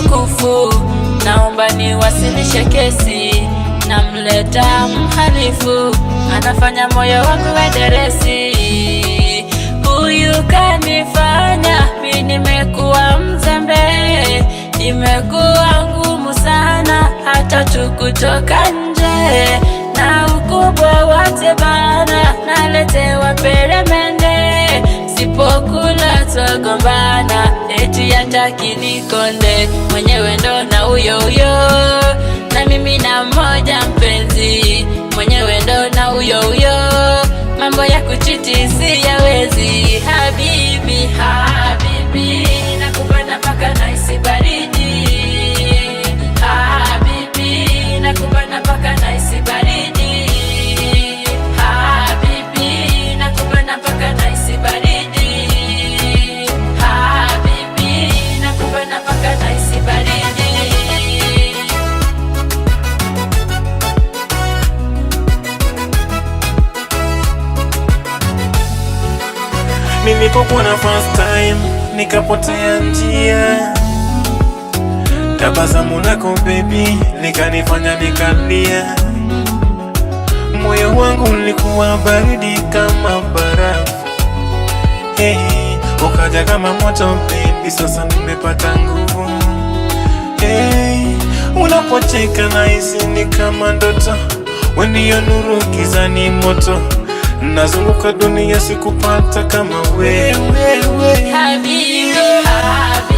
tukufu, naomba niwasilishe kesi. Namleta mhalifu, anafanya moyo wangu wederesi. Huyu kanifanya mimi nimekuwa mzembe, imekuwa ngumu sana hata tukutoka nje. Na ukubwa wate bana, naletewa peremende, sipokula togombana, eti hataki nikonde. Mwenyewe ndo na huyo na mimi na mmoja mpenzi. Mwenyewe ndo na huyo mambo ya kuchiti siyawezi. Habibi, habibi, nakupenda mpaka nahisi baridi. Habibi, nakupenda mpaka nahisi baridi. Habibi, nakupenda mpaka nahisi baridi. Habibi, nakupenda mpaka nahisi baridi. Nilipokuona first time nikapotea njia, tabasamu lako baby likanifanya nikalia. Moyo wangu ulikuwa baridi kama barafu, hey, ukaja kama moto baby, sasa nimepata nguvu. Hey, unapocheka nahisi ni kama ndoto, wewe ndio nuru gizani moto. Nazunguka dunia sikupata kama wewe. Habibi, habibi.